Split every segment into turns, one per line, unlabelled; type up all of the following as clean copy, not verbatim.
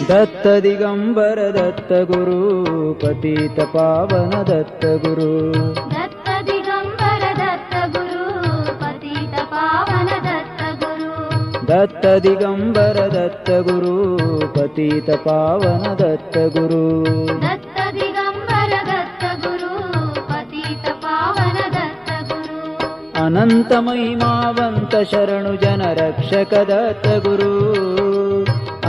ದತ್ತ ದಿಗಂಬರ ದತ್ತ ಗುರು ಪತಿತ ಪಾವನ ದತ್ತ ಗುರು.
ದತ್ತ ದಿಗಂಬರ ದತ್ತ ಗುರು ಪತಿತ ಪಾವನ ದತ್ತ ಗುರು.
ದತ್ತ ದಿಗಂಬರ ದತ್ತ ಗುರು ಪತಿತ ಪಾವನ ದತ್ತ ಗುರು.
ದತ್ತ ದಿಗಂಬರ ದತ್ತ ಗುರು ಪತಿತ ಪಾವನ ದತ್ತ ಗುರು.
ಅನಂತ ಮಹಿಮಾವಂತ ಶರಣು ಜನ ರಕ್ಷಕ ದತ್ತ ಗುರು.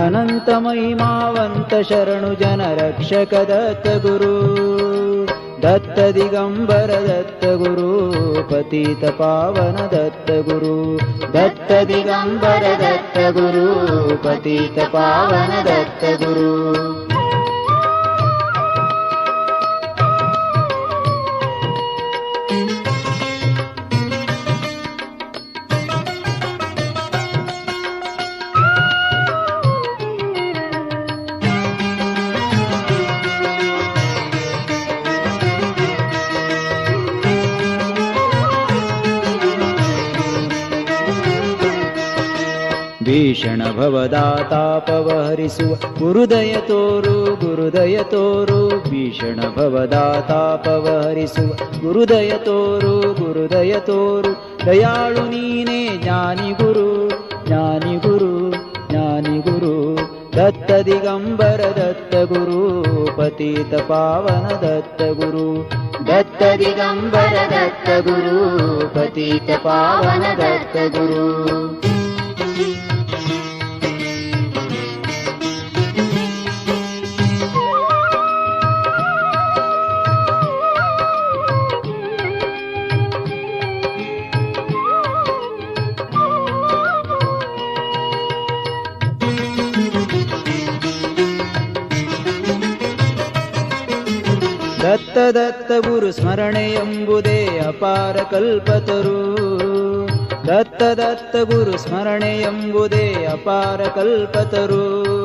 ಅನಂತ ಮಹಿಮಾವಂತ ಶರಣು ಜನ ರಕ್ಷಕ ದತ್ತ ಗುರು. ದತ್ತ ದಿಗಂಬರ ದತ್ತ ಗುರು ಪತಿತ ಪಾವನ ದತ್ತ ಗುರು. ದತ್ತ ದಿಗಂಬರ ದತ್ತ ಗುರು ಪತಿತ ಪಾವನ ದತ್ತ ಗುರು. ಭೀಷಣ ಭವದಾತಾಪವಹರಿಸುವ ಗುರುದಯ ತೋರು ಗುರುದಯ ತೋರು. ಭೀಷಣ ಭವದಾತಾಪವಹರಿಸುವ ಗುರುದಯ ತೋರು ಗುರುದಯ ತೋರು. ದಯಾಳು ನೀನೇ ಜ್ಞಾನಿ ಗುರು ಜ್ಞಾನಿ ಗುರು ಜ್ಞಾನಿ ಗುರು. ದತ್ತ ದಿಗಂಬರ ದತ್ತ ಗುರು ಪತಿತ ಪಾವನ ದತ್ತ ಗುರು. ದತ್ತ ದಿಗಂಬರ ದತ್ತ ಗುರು ಪತಿತ ಪಾವನ ದತ್ತ ಗುರು. ದತ್ತ ದತ್ತ ಗುರು ಸ್ಮರಣೆ ಎಂಬುದೇ ಅಪಾರ ಕಲ್ಪತರು. ದತ್ತ ದತ್ತ ಗುರು ಸ್ಮರಣೆ ಎಂಬುದೇ ಅಪಾರ ಕಲ್ಪತರು.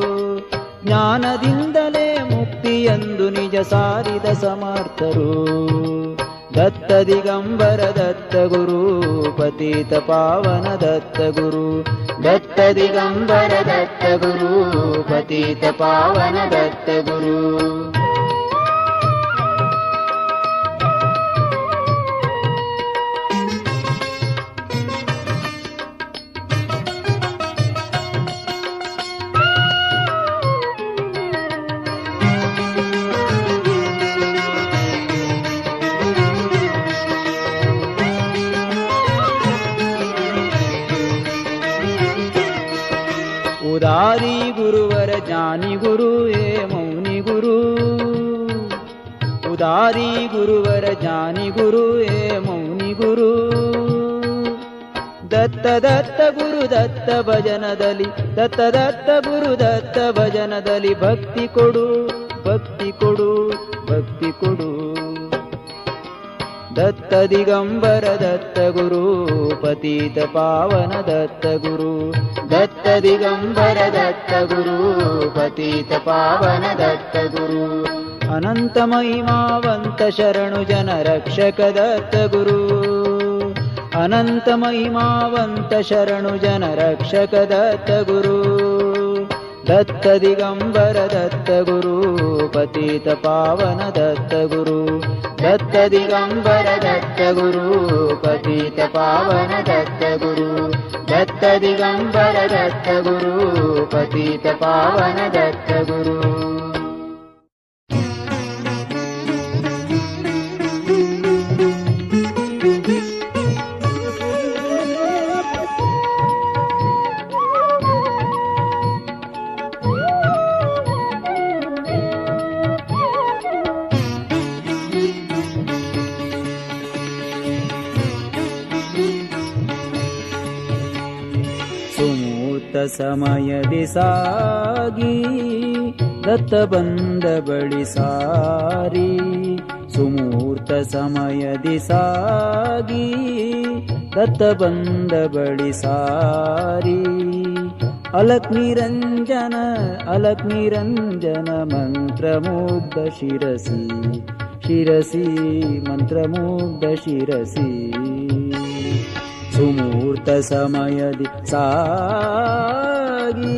ಜ್ಞಾನದಿಂದಲೇ ಮುಕ್ತಿಯೆಂದು ನಿಜ ಸಾರಿದ ಸಮರ್ಥರು. ದತ್ತ ದಿಗಂಬರ ದತ್ತ ಗುರು ಪತಿತ ಪಾವನ ದತ್ತ ಗುರು. ದತ್ತ ದಿಗಂಬರ ದತ್ತ ಗುರು ಪತಿತ ಪಾವನ ದತ್ತ ಗುರು. ಉದಾರಿ ಗುರುವರ ಜ್ಞಾನಿ ಗುರು ಏ ಮೌನಿ ಗುರು. ಉದಾರಿ ಗುರುವರ ಜ್ಞಾನಿ ಗುರು ಏ ಮೌನಿ ಗುರು. ದತ್ತ ದತ್ತ ಗುರು ದತ್ತ ಭಜನದಲ್ಲಿ ದತ್ತ ದತ್ತ ಗುರು ದತ್ತ ಭಜನದಲ್ಲಿ ಭಕ್ತಿ ಕೊಡು ಭಕ್ತಿ ಕೊಡು ಭಕ್ತಿ ಕೊಡು. ದತ್ತ ದಿಗಂಬರ ದತ್ತ ಗುರು ಪತಿತ ಪಾವನ ದತ್ತ ಗುರು. ದತ್ತ ದಿಗಂಬರ ದತ್ತ ಗುರು ಪತಿತ ಪಾವನ ದತ್ತ ಗುರು. ಅನಂತ ಮಹಿಮಾವಂತ ಶರಣು ಜನ ರಕ್ಷಕ ದತ್ತ ಗುರು. ಅನಂತ ಮಹಿಮಾವಂತ ಶರಣು ಜನ ರಕ್ಷಕ ದತ್ತ ಗುರು. ದತ್ತ ದಿಗಂಬರ ದತ್ತ ಗುರು ಪತಿತ ಪಾವನ ದತ್ತ ಗುರು. ದತ್ತ ದಿಗಂಬರ ದತ್ತ ಗುರು ಪತಿತ ಪಾವನ ದತ್ತ ಗುರು. ದತ್ತ ದಿಗಂಬರ ದತ್ತ ಗುರು ಪತಿತ ಪಾವನ ದತ್ತ ಗುರು. ಸಮಯದಿ ಸಾಗಿ ದತ್ತ ಬಂದ ಬಳಿ ಸಾರಿ. ಸುಮೂರ್ತ ಸಮಯದಿ ಸಾಗಿ ದತ್ತ ಬಂದ ಬಳಿ ಸಾರಿ. ಅಲಕ್ ನಿರಂಜನ ಮಂತ್ರಮುಗ್ಧ ಶಿರಸಿ ಶಿರಸಿ ಮಂತ್ರಮುಗ್ಧ ಶಿರಸಿ. ಸುಮೂರ್ತ ಸಮಯದಿ ಸಾಗಿ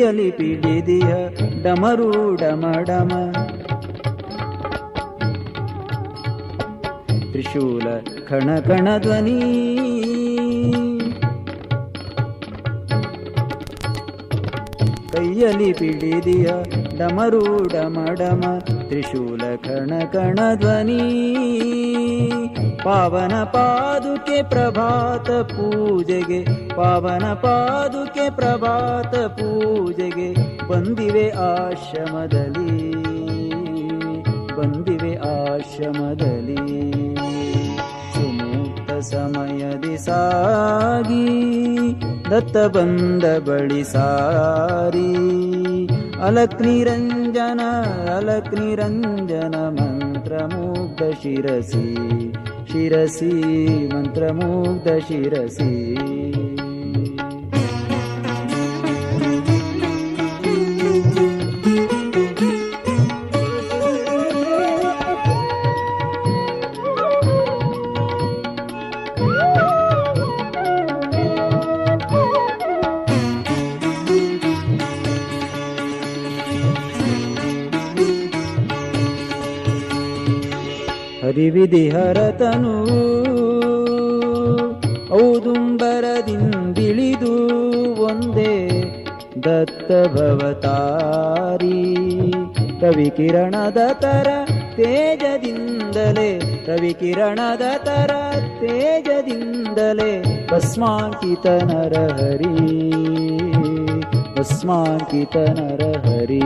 ಕೈಯಲ್ಲಿ ಪಿಡಿದಿಯ ಡಮರು ಡಮ ಡಮ ತ್ರಿಶೂಲ ಖಣ ಖಣ ಧ್ವನಿ ಕೈಯಲ್ಲಿ ಪಿಡಿದಿಯ ಡಮರು ಡಮ ಡಮ ತ್ರಿಶೂಲ ಖಣ ಖಣ ಧ್ವನಿ ಪಾವನ ಪಾದುಕೆ ಪ್ರಭಾತ ಪೂಜೆಗೆ ಪಾವನ ಪಾದುಕೆ ಪ್ರಭಾತ ಪೂಜೆಗೆ ಬಂದಿವೆ ಆಶ್ರಮದಲ್ಲಿ ಬಂದಿವೆ ಆಶ್ರಮದಲ್ಲಿ ಸುಮೂರ್ತ ಸಮಯದಿ ಸಾಗಿ ದತ್ತ ಬಂದ ಬಳಿ ಸಾರಿ ಅಲಕ್ ನಿರಂಜನ ಮಂತ್ರಮುಗ್ಧ ಶಿರಸಿ ಶಿರಸಿ ಮಂತ್ರಮುಗ್ಧ ಶಿರಸಿ ಹರಿವಿಧಿ ಹರತನು ಔದುಂಬರದಿಂದಿಳಿದು ಒಂದೇ ದತ್ತ ಭವತಾರಿ ರವಿಕಿರಣದ ತರ ತೇಜದಿಂದಲೇ ರವಿಕಿರಣದ ತರ ತೇಜದಿಂದಲೇ ಭಸ್ಮಾಂಕಿತ ನರಹರಿ ಭಸ್ಮಾಂಕಿತ ನರಹರಿ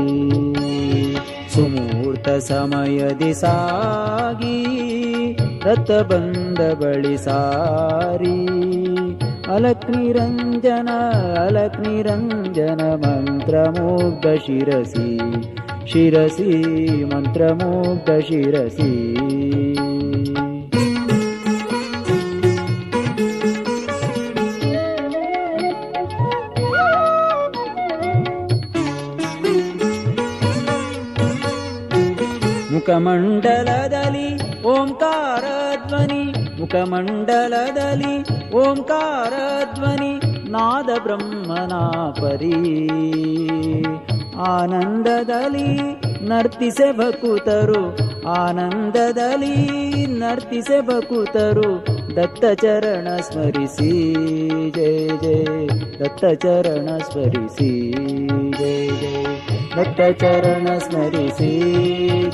ಸುಮೂರ್ತ ಸಮಯದಿ ಸಾಗಿ ದತ್ತ ಬಂದ ಬಳಿ ಸಾರಿ ಅಲಕ್ ನಿರಂಜನ ಮಂತ್ರಮುಗ್ಧ ಶಿರಸಿ ಶಿರಸಿ ಮಂತ್ರಮುಗ್ಧ ಶಿರಸಿ ಮುಖಮಂಡಲದಲ್ಲಿ ಓಂಕಾರ ಧ್ವನಿ ಮುಖಮಂಡಲದಲ್ಲಿ ಓಂಕಾರ ಧ್ವನಿ ನಾದ ಬ್ರಹ್ಮನ ಪರಿ ಆನಂದದಲ್ಲಿ ನರ್ತಿಸೆ ಭಕುತರು ಆನಂದದಲ್ಲಿ ನರ್ತಿಸೆ ಭಕುತರು ದತ್ತ ಚರಣ ಸ್ಮರಿಸಿ ಜಯ ಜಯ ದತ್ತ ಚರಣ ಸ್ಮರಿಸಿ ಜಯ ಜಯ ದತ್ತ ಚರಣ ಸ್ಮರಿಸಿ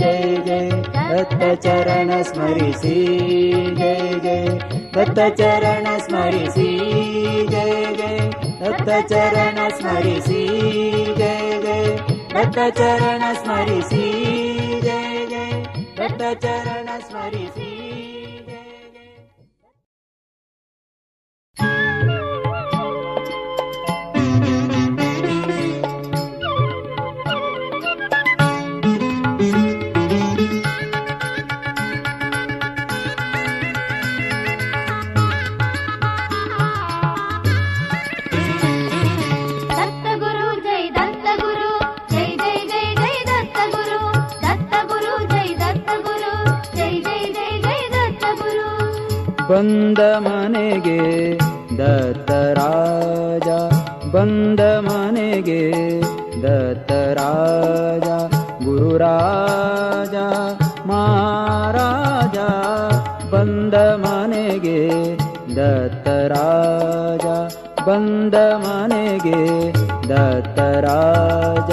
ಜಯ ಜಯ ದತ್ತ ಚರಣ ಸ್ಮರಿಸಿ ಜಯ ಜಯ ದತ್ತ ಚರಣ ಸ್ಮರಿಸಿ ಜಯ ಜಯ ದತ್ತ ಚರಣ ಸ್ಮರಿಸಿ ಜಯ ಜಯ ದತ್ತ ಚರಣ ಸ್ಮರಿಸಿ ಜಯ ಜಯ ದತ್ತ ಚರಣ ಸ್ಮರಿಸಿ ಬಂದ ಮನೆಗೆ ದತ್ತರಾಜ ಬಂದ ಮನೆಗೆ ದತ್ತರಾಜ ಗುರುರಾಜ ಮಹಾರಾಜ ಬಂದ ಮನೆಗೆ ದತ್ತರಾಜ ಬಂದ ಮನೆಗೆ ದತ್ತರಾಜ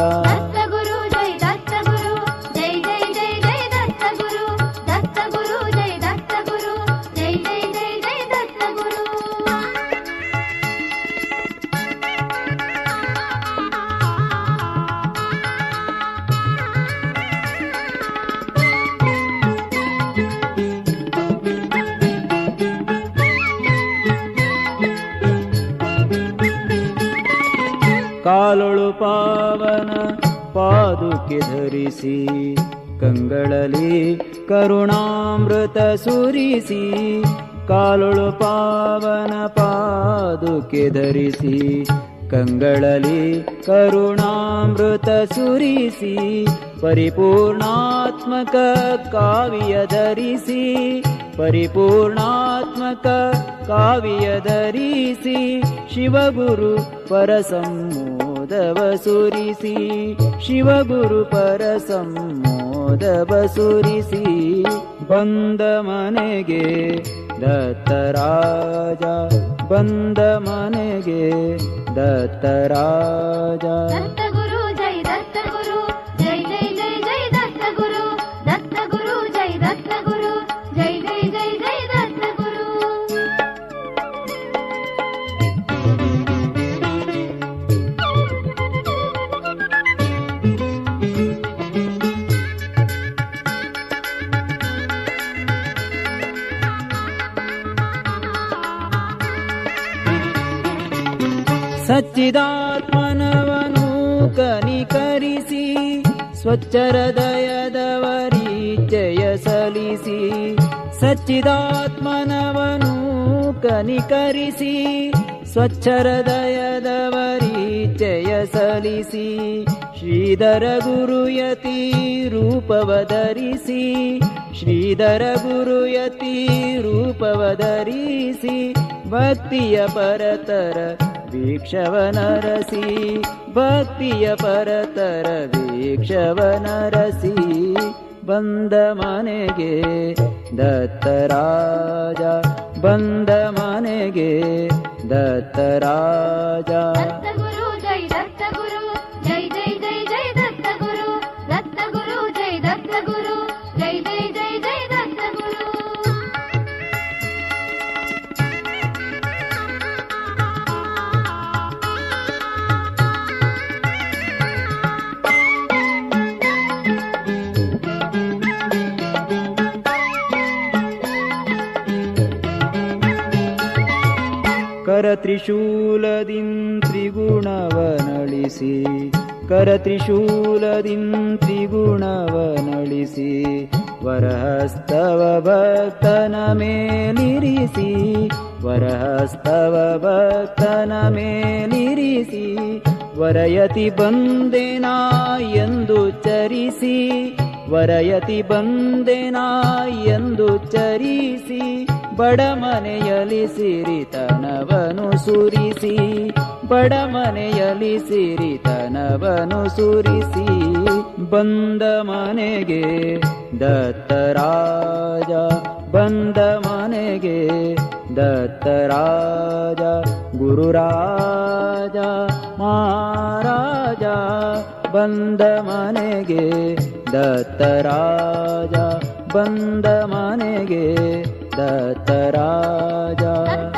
ಕಾಲೊಳು ಪಾವನ ಪಾದುಕೆ ಧರಿಸಿ ಕಂಗಳಲ್ಲಿ ಕರುಣಾಮೃತ ಸುರಿಸಿ ಕಾಲೊಳು ಪಾವನ ಪಾದುಕೆ ಧರಿಸಿ ಕಂಗಳಲ್ಲಿ ಕರುಣಾಮೃತ ಸುರಿಸಿ ಪರಿಪೂರ್ಣಾತ್ಮಕ ಕಾವ್ಯ ಧರಿಸಿ ಪರಿಪೂರ್ಣಾತ್ಮಕ ಕಾವ್ಯ ಧರಿಸಿ ಶಿವಗುರು ಪರಸಮ್ಮೋಹಿನಿ ಮೋದವ ಸುರಿಸಿ ಶಿವಗುರು ಪರ ಸಂಮೋದವ ಸುರಿಸಿ ಬಂದ ಮನೆಗೆ ದತ್ತರಾಜ ಬಂದ ಮನೆಗೆ ದತ್ತರಾಜ
ದತ್ತ ಗುರು ಜೈ ದತ್ತ ಗುರು ಜೈ ಜೈ ಜೈ ಜೈ ದತ್ತ ಗುರು ದತ್ತ ಗುರು ಜೈ ದತ್ತ ಗುರು ಜೈ ಜೈ ಜೈ ಜೈ ದತ್ತ ಗುರು
ಸಚ್ಚಿದಾತ್ಮನವನು ಕನಿಕರಿಸಿ ಸ್ವಚ್ಛರದಯದವರಿ ಜಯ ಸಲಿಸಿ ಸಚ್ಚಿದಾತ್ಮನವನು ಕನಿಕರಿಸಿ ಸ್ವಚ್ಛರದಯದವರಿ ಜಯ ಸಲಿಸಿ ಶ್ರೀಧರ ಗುರುಯತಿ ರೂಪವಧರಿಸಿ ಶ್ರೀಧರ ಗುರುಯತಿ ರೂಪವಧರಿಸಿ ಭಕ್ತಿಯ ಪರತರ ವೀಕ್ಷವನರಸಿ ಭಕ್ತಿಯ ಪರತರ ವೀಕ್ಷವನರಸಿ ಬಂದ ಮನೆಗೆ ದತ್ತರಾಜ ಬಂದ ಮನೆಗೆ ದತ್ತರಾಜ
ದತ್ತ ಗುರು ಜೈ ದತ್ತ ಗುರು ಜೈ ಜೈ ಜೈ ಜೈ ದತ್ತ ಗುರು ದತ್ತ ಗುರು ಜೈ ದತ್ತ ಗುರು ಜೈ ಜೈ ಜೈ ಜೈ ದತ್ತ ಗುರು
ಕರತ್ರಿಶೂಲದಿಂತ್ರಿಗುಣವನಳಿಸಿ ಕರತ್ರಿಶೂಲದಿಂತ್ರಿಗುಣವನಳಿಸಿ ವರಹಸ್ತವ ಭಕ್ತನ ಮೇಲಿರಿಸಿ ವರಹಸ್ತವ ಭಕ್ತನ ಮೇಲಿರಿಸಿ ವರಯತಿ ಬಂದೆನಾ ಎಂದು ಚರಿಸಿ ವರಯತಿ ಬಂದೆನಾ ಎಂದು ಚರಿಸಿ ಬಡಮನೆಯಲ್ಲಿ ಸಿರಿತನವನು ಸುರಿಸಿ ಬಡಮನೆಯಲ್ಲಿ ಸಿರಿತನವನು ಸುರಿಸಿ ಬಂದ ಮನೆಗೆ ದತ್ತರಾಜ ಬಂದ ಮನೆಗೆ ದತ್ತರಾಜ ಗುರುರಾಜ ಮಹಾರಾಜ ಬಂದ ಮನೆಗೆ ದತ್ತರಾಜ ಬಂದ ಮನೆಗೆ ದತ್ತರಾಜ
ದತ್ತ